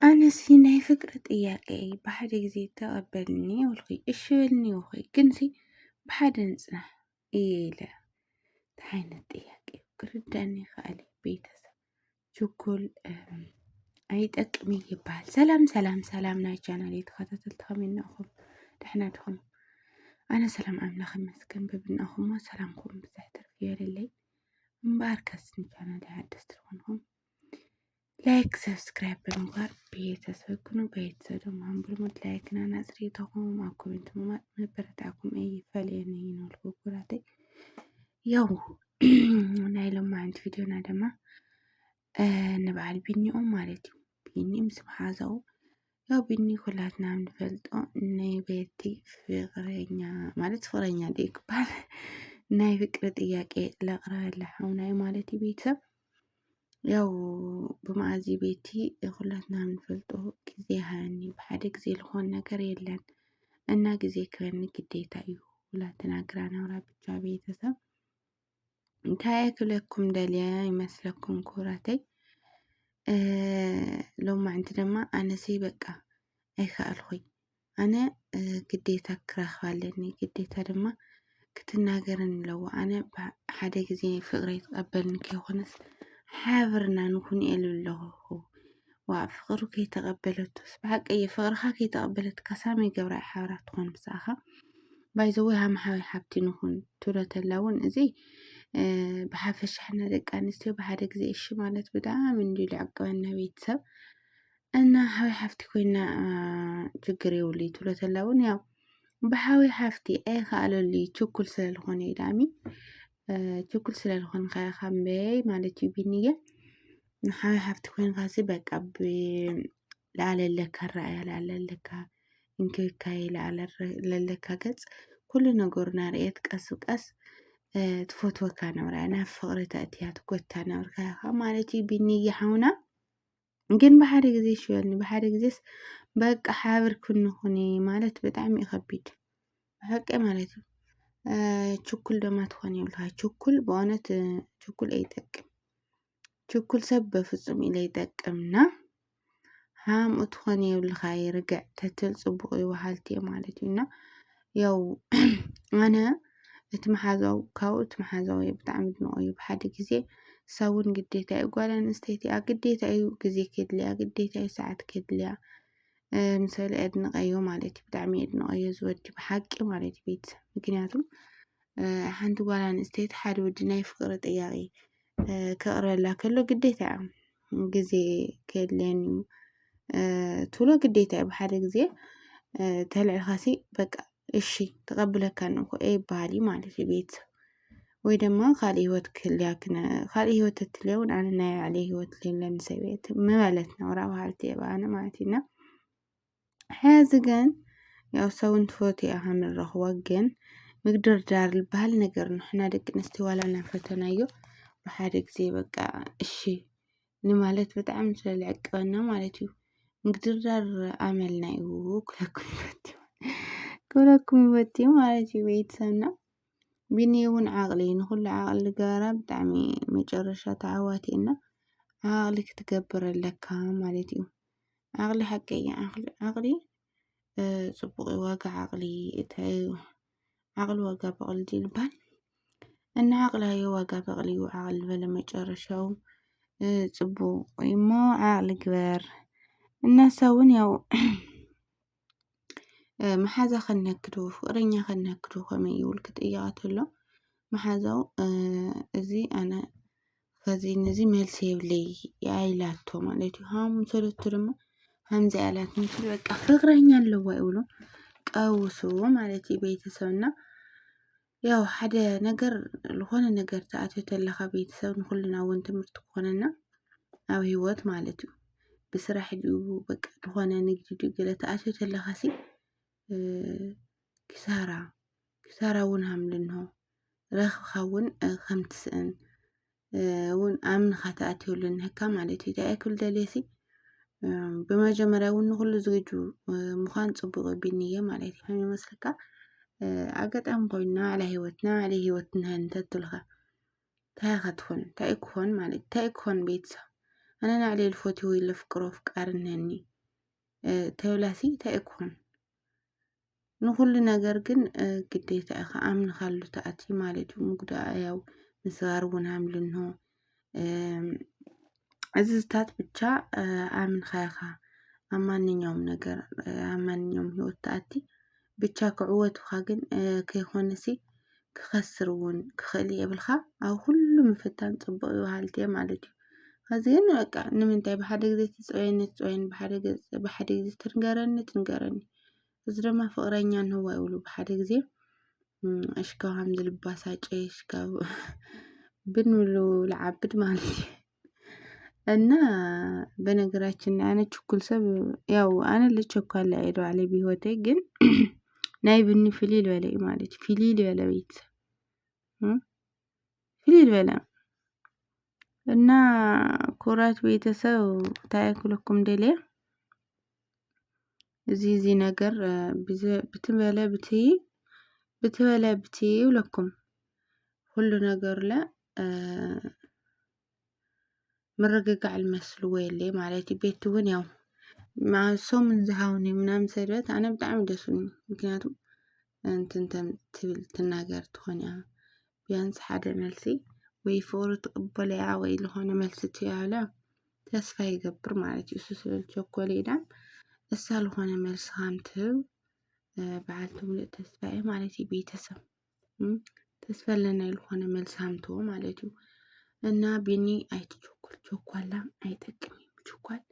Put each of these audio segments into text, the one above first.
أنسي ናይ ፍቅሪ ጥያቄ ብሓደ ግዜ ተቐበልኒ ወልኺ እሺ በልኒ ወኺ ግንሲ ብሓደ ንፅናሕ እየ ኢለ እንታይ ዓይነት ጥያቄ ክርዳእኒ ይኽእል ቤተሰብ ችኩል ኣይጠቅም ይባሃል። ሰላም ሰላም ሰላም ናይ ቻናሌ ተኸታተልቲ ከመይ ኢኹም? ደሕና ዲኹም? ኣነ ሰላም ኣምላኽ ይመስገን በብናኹም ሰላምኩም ብዝሕ ትርፊ ይበለለይ እምበኣር ከስ ንቻናሌ ሓደስቲ ትኾንኩም ላይክ ሰብስክራይብ ብምግባር ቤተሰብ ኩኑ ቤተሰብ ድማ ብልሙድ ላይክና ናፅሬተኹም ኣብ ኮሜንት መበረታዕኩም ኣይፈልየኒ ይነልኩ ኩራተይ ያው ናይ ሎማዓንቲ ቪድዮና ድማ ንበዓል ቢኒኦም ማለት እዩ። ቢኒ ምስ መሓዛው ያው ቢኒ ኩላትና ንፈልጦ ናይ ቤቲ ፍቅረኛ ማለት ፍቅረኛ ደይ ክባሃል ናይ ፍቅሪ ጥያቄ ለቕረበላ ሓውናይ ማለት እዩ ቤተሰብ ያው ብማዕዚ ቤቲ ኩላትና ንፈልጦ ግዜ ሃኒ ብሓደ ግዜ ልኾን ነገር የለን እና ግዜ ክበኒ ግዴታ እዩ ብላ ተናግራ ነብራ ብቻ ቤተሰብ እንታይ ክብለኩም ደልየ ይመስለኩም ኩራተይ ሎማዓንቲ ድማ ኣነሲ በቃ ኣይከኣልኩኝ ኣነ ግዴታ ክረኽባ ኣለኒ ግዴታ ድማ ክትናገርን ኣለዎ ኣነ ሓደ ግዜ ፍቅሪ ይትቀበልኒ ከይኾነስ ሓብርና ንኩን ኢሉ ኣለኹ ዋ ፍቅሪ ከይተቀበለቶስ ብሓቂ ፍቅርካ ከይተቀበለትካ ሳመይ ገብራ ሓብራ ትኾን ብሳኻ ባይዘወይ ሃምሓዊ ሓብቲ ንኹን ትብለተላ እውን እዚ ብሓፈሻ ሕና ደቂ ኣንስትዮ ብሓደ ግዜ እሺ ማለት ብጣዕሚ እንዲሉ ይዕቅበና ቤተሰብ እና ሓዊ ሓፍቲ ኮይና ችግር የብሉ ትብለተላ እውን ያው ብሓዊ ሓፍቲ ኣይከኣለሉ ችኩል ስለዝኾነ ዳሚ ችኩል ስለዝኾነ ከንበይ ማለት እዩ ቢንየ ንሓዊ ሓፍቲ ኮይንካሲ በቃ ለዓለለካ ራእያ ለዓለለካ እንክብካቤ ለዓለለካ ገፅ ኩሉ ነገሩ ናርአት ቀስ ብቀስ ትፈትወካ ነብራ ናብ ፍቅሪ ተእትያ ትጎታ ነብርካ ማለት እዩ ቢንየ ሓውና ግን ብሓደ ግዜ ሽበልኒ ብሓደ ግዜስ በቃ ሓብር ክንኹን ማለት ብጣዕሚ ይከቢድ ብሓቂ ማለት እዩ ችኩል ድማ ትኾን የብልካ ችኩል ብእውነት ችኩል ኣይጠቅም ችኩል ሰብ በፍጹም ኢለ ይጠቅምና ሃምኡ ትኾን የብልካ ይርግዕ ተትል ፅቡቅ ይበሃልቲ ማለት እዩና ያው ኣነ እቲ መሓዛው ካብኡ እቲ መሓዛው ብጣዕሚ ድንቆዩ ብሓደ ግዜ ሰውን ግዴታ እዩ ጓል ኣንስተይቲ ግዴታ እዩ ግዜ ከድልያ ግዴታ እዩ ሰዓት ከድልያ ምሳሌ ኣድንቀዮ ማለት እዩ ብጣዕሚ ኣድንቀዮ ዝወዲ ብሓቂ ማለት እዩ ቤተሰብ ምክንያቱም ሓንቲ ጓል ኣንስተይቲ ሓደ ወዲ ናይ ፍቅሪ ጥያቄ ከቕርበላ ከሎ ግዴታ ግዜ ከድልየኒ ትብሎ ግዴታ እዩ ብሓደ ግዜ ተልዕልካሲ በቃ እሺ ተቀብለካ ንኮ ኣይባሃል ማለት እዩ ቤተሰብ ወይ ድማ ካልእ ሂወት ክህልያ ካልእ ሂወት እትልያ እውን ኣነ ናይ ባዕለይ ሂወት ለለኒ ሰበይቲ ምበለት ነብራ በሃልቲ እየ ኣነ ማለት ኢና ሕዚ ግን ያው ሰብ እንትፈትዮ ኢኻ ንረኽቦ ግን ምግድርዳር ዝበሃል ነገር ንሕና ደቂ ኣንስትዮ ዋላ እናፈተናዮ ብሓደ ግዜ በቃ እሺ ንማለት ብጣዕሚ ስለዝዕቅበና ማለት እዩ ምግድርዳር ኣመልና እዩ ክብለኩም ይፈትዩ ማለት እዩ ቤተሰብና ቢንየ እውን ዓቕሊ ንኩሉ ዓቕሊ ገበራ ብጣዕሚ መጨረሻ ተዓዋቲና ዓቕሊ ክትገብር ኣለካ ማለት እዩ ዓቕሊ ሓቂ ዓቕሊ ፅቡቅ ዋጋ ዓቕሊ እንታይ ዓቕሊ ዋጋ በቕሊ ይልባል እና ዓቕላዮ ዋጋ በቕሊ ዓቕሊ በለ መጨረሻው ፅቡቅ እሞ ዓቕሊ ግበር እናሳ እውን ያው መሓዛ ከነክዶ ፍቅረኛ ከነክዶ ከመይ ይብል ክጥይቃ ተሎ መሓዛው እዚ ኣነ ከዚ ነዚ መልሲ የብለይ ኢላቶ ማለት እዩ ሃም ሰለቱ ድማ ሃምዚ ኣላት ምትል በቃ ፍቅረኛ ኣለዋ ይብሉ ቀውሱ ማለት እዩ ቤተሰብና ያው ሓደ ነገር ዝኾነ ነገር ተኣትዮ ተለካ ቤተሰብ ንኩልና እውን ትምህርቲ ክኾነና ኣብ ሂወት ማለት እዩ ብስራሕ ድዩ በቃ ዝኾነ ንግዲ ድዩ ገለ ተኣትዮ ተለካሲ ኪሳራ እውን ሃምልንሆ ረኽብካ እውን ከም ትስእን እውን ኣምንካ ተኣትየሉ ንህካ ማለት እዩ እንታይ ክብል ደልየሲ ብመጀመርያ እውን ንኩሉ ዝግጁ ምዃን ፅቡቅ ቢንየ ማለት እዩ ከመይ ይመስለካ ኣጋጣሚ ኮይኑ ናባዕላይ ሂወት ንህንተ ትብልካ እንታይ ኢኻ ትኾን እንታይ ክኾን ማለት እንታይ ክኾን ቤተሰብ أنا نعلي الفوتو اللي فكرو فقارنني تولاسي تأكون نقول نجار جن قديت أمن خلو تأتي مالتي مقدا ياو مسارون عاملينه عززتات بتشا آمن خاخا أمان يوم نجار أمان يوم هو تأتي بتشا كعوة خاجن كيخونسي كخسرون كخلي بالخا أو كل مفتان طبقي وهالتي مالتي هذين بقى نمنتي بحدا جديد تسوين بحدا جديد تنقرني إذا ما فقرانيان هو يقولوا بحدا جديد أشكاو عمد الباساج أشكاو بنولو العبد مالتي أنا بنقراتشن أنا تشكل سب ياو أنا اللي تشكل عيدو علي بيهوتي جن نايبني فيليل ولا مالتي فيليل ولا بيت فيليل ولا እና ኩራት ቤተሰብ ታያክለኩም ደሌ እዚ ነገር ብትበለ ብቲ ይብለኩም ሁሉ ነገር ለ ምርግጋዕ ልመስልዎ የለ ማለት ቤት እውን ያው ማሶም ዝሃውኒ ምናምን ሰድበት ኣነ ብጣዕሚ ደስ ይብለኒ ምክንያቱም እንትንተም ትብል ትናገር ትኾን እያ ቢያንስ ሓደ መልሲ ወይ ፍቅሪ ትቅበለያ ወይ ለሆነ መልሲ ትያላ ተስፋ ይገብር ማለት እዩ ስለ ቸኮሌዳ እሳ ለሆነ መልስ ሃምትብ በዓልቲ ሙሉእ ተስፋዬ ማለት እዩ ቤተሰብ ተስፋ ለና ለሆነ መልስ ሃምትዎ ማለት እዩ እና ቢኒ አይትቸኩል ቸኳላ አይጠቅም ቸኳል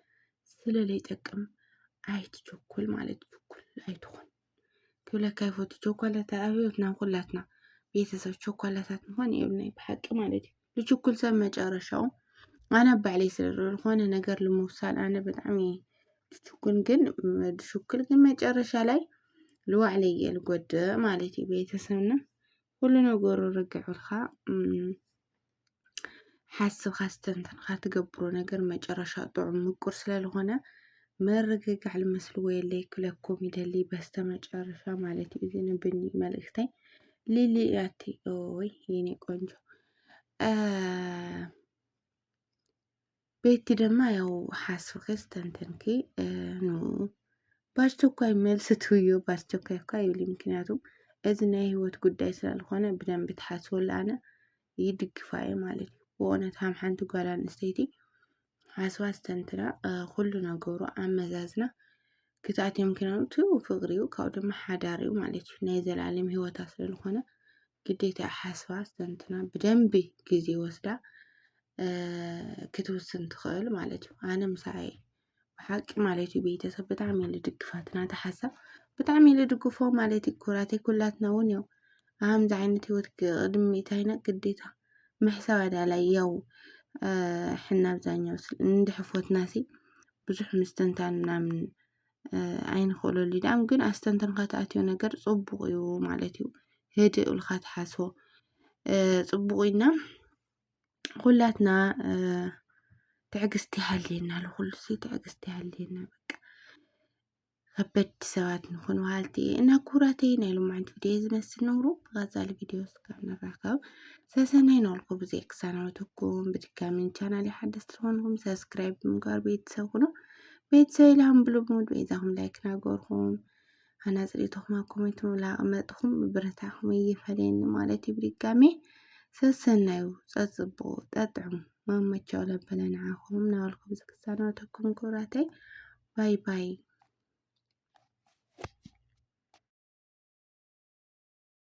ስለለይጠቅም አይትቸኩል ማለት ቸኩል አይትሆን ክብለካ ይፎት ቸኳላታ አብዮትና ኩላትና ቤተሰብ ቸኳላታት እንኳን ይብልናይ በሐቅ ማለት እዩ ልችኩል ሰብ መጨረሻው أنا بعلي سر الخونة نجار الموصل أنا بدعمي شكون جن شكل جن ما جرش علي لو علي الجود مالتي بيت سنة كلنا جورو رجع الخاء حاسب خاستن خات جبرو نجار ما جرش طعم كرس للغنا ما رجع على المسلوية اللي كلكم يدلي بس ما جرش مالتي إذا بني ملكتي ليلي ياتي أوي يني كونجو ቤቲ ድማ ያው ሓስብክስ ተንተንኪ ባስቸኳይ መልስ ትውዩ ባስቸኳይ እኳ ይብሊ ምክንያቱም እዚ ናይ ህይወት ጉዳይ ስላልኾነ ብደንብ ትሓስበሉ ኣነ ይድግፋየ ማለት እዩ ብእውነት ሃም ሓንቲ ጓል ኣንስተይቲ ሓስባ ስተንትና ኩሉ ነገሩ ኣመዛዝና ክትኣትዮም ክነምቱ ፍቅሪኡ ካብ ድማ ሓዳሪኡ ማለት እዩ ናይ ዘላለም ህይወታ ስለልኾነ ግዴታ ሓስባ ስተንትና ብደንብ ግዜ ወስዳ ክትውስን ትኽእል ማለት እዩ ኣነ ምሳይ በሐቂ ማለት እዩ ቤተሰብ በጣም ልድግፋትና ተሓሳብ በጣም ልድግፎ ማለት እዩ ኩራቴ ኩላትና እውን ያው ኣምዚ ዓይነት ህይወት ቅድሚታይና ግዴታ ምሕሳብ ላይ ያው ሕና አብዛኛው እንድሕፎትናሲ ብዙሕ ምስተንታን ምናምን ኣይንኽእለሉ ዳም ግን ኣስተንተንካ ተኣትዮ ነገር ጽቡቕ እዩ ማለት እዩ ህድእ ኢልካ ትሓስቦ ጽቡቕ ኢና ኩላትና ትዕግስቲ ሃልየና ለኩሉ ትዕግስቲ ሃልየና በቃ ከበድ ሰባት ንኹን ዋልቲ እና ኩራተይ ናይ ሎማዓንቲ ቪድዮ ዝመስል ነውሩ ብቀጻሊ ቪድዮ እስካብ ንራኸብ ሰሰናይ ነልኩ ብዘይ ክሳናወተኩም ብድጋሚ ቻናል ሓደስቲ ትኾንኩም ሰብስክራይብ ምግባር ቤተሰብ ኩኑ ቤተሰብ ኢልኩም ብሉ ሙድ ቤዛኹም ላይክ ናገርኩም ኣና ጽሪቶኹም ኮሜንት ላቕመጥኹም ብረታኹም ይፈለኒ ማለት እዩ ብድጋሚ ሰሰናዩ ጸጽቡ ጠጥዑ መመቻው ለበለናኹም ናልኩ ብዝክሳናወተኩም ኩራተይ ባይ ባይ